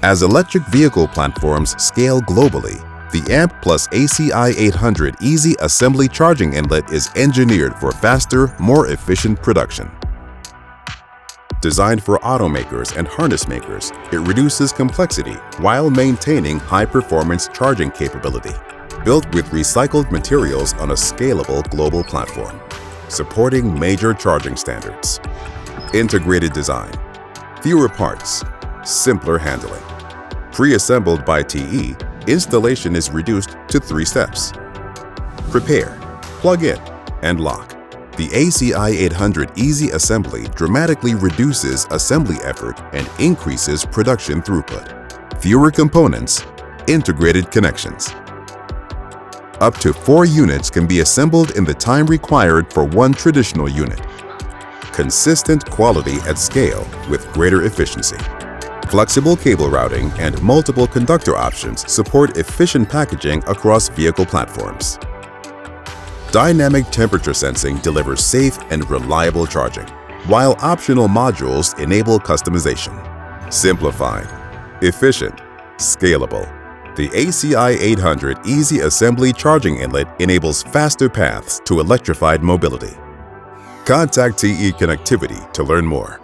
As electric vehicle platforms scale globally, the AMP ACI 800 Easy Assembly Charging Inlet is engineered for faster, more efficient production. Designed for automakers and harness makers, it reduces complexity while maintaining high-performance charging capability. Built with recycled materials on a scalable global platform, supporting major charging standards. Integrated design, fewer parts, simpler handling. Pre-assembled by TE, installation is reduced to 3 steps. Prepare, plug in, and lock. The ACI 800 Easy Assembly dramatically reduces assembly effort and increases production throughput. Fewer components, integrated connections. Up to 4 units can be assembled in the time required for 1 traditional unit. Consistent quality at scale with greater efficiency. Flexible cable routing and multiple conductor options support efficient packaging across vehicle platforms. Dynamic temperature sensing delivers safe and reliable charging, while optional modules enable customization. Simplified, efficient, scalable. The ACI 800 Easy Assembly Charging Inlet enables faster paths to electrified mobility. Contact TE Connectivity to learn more.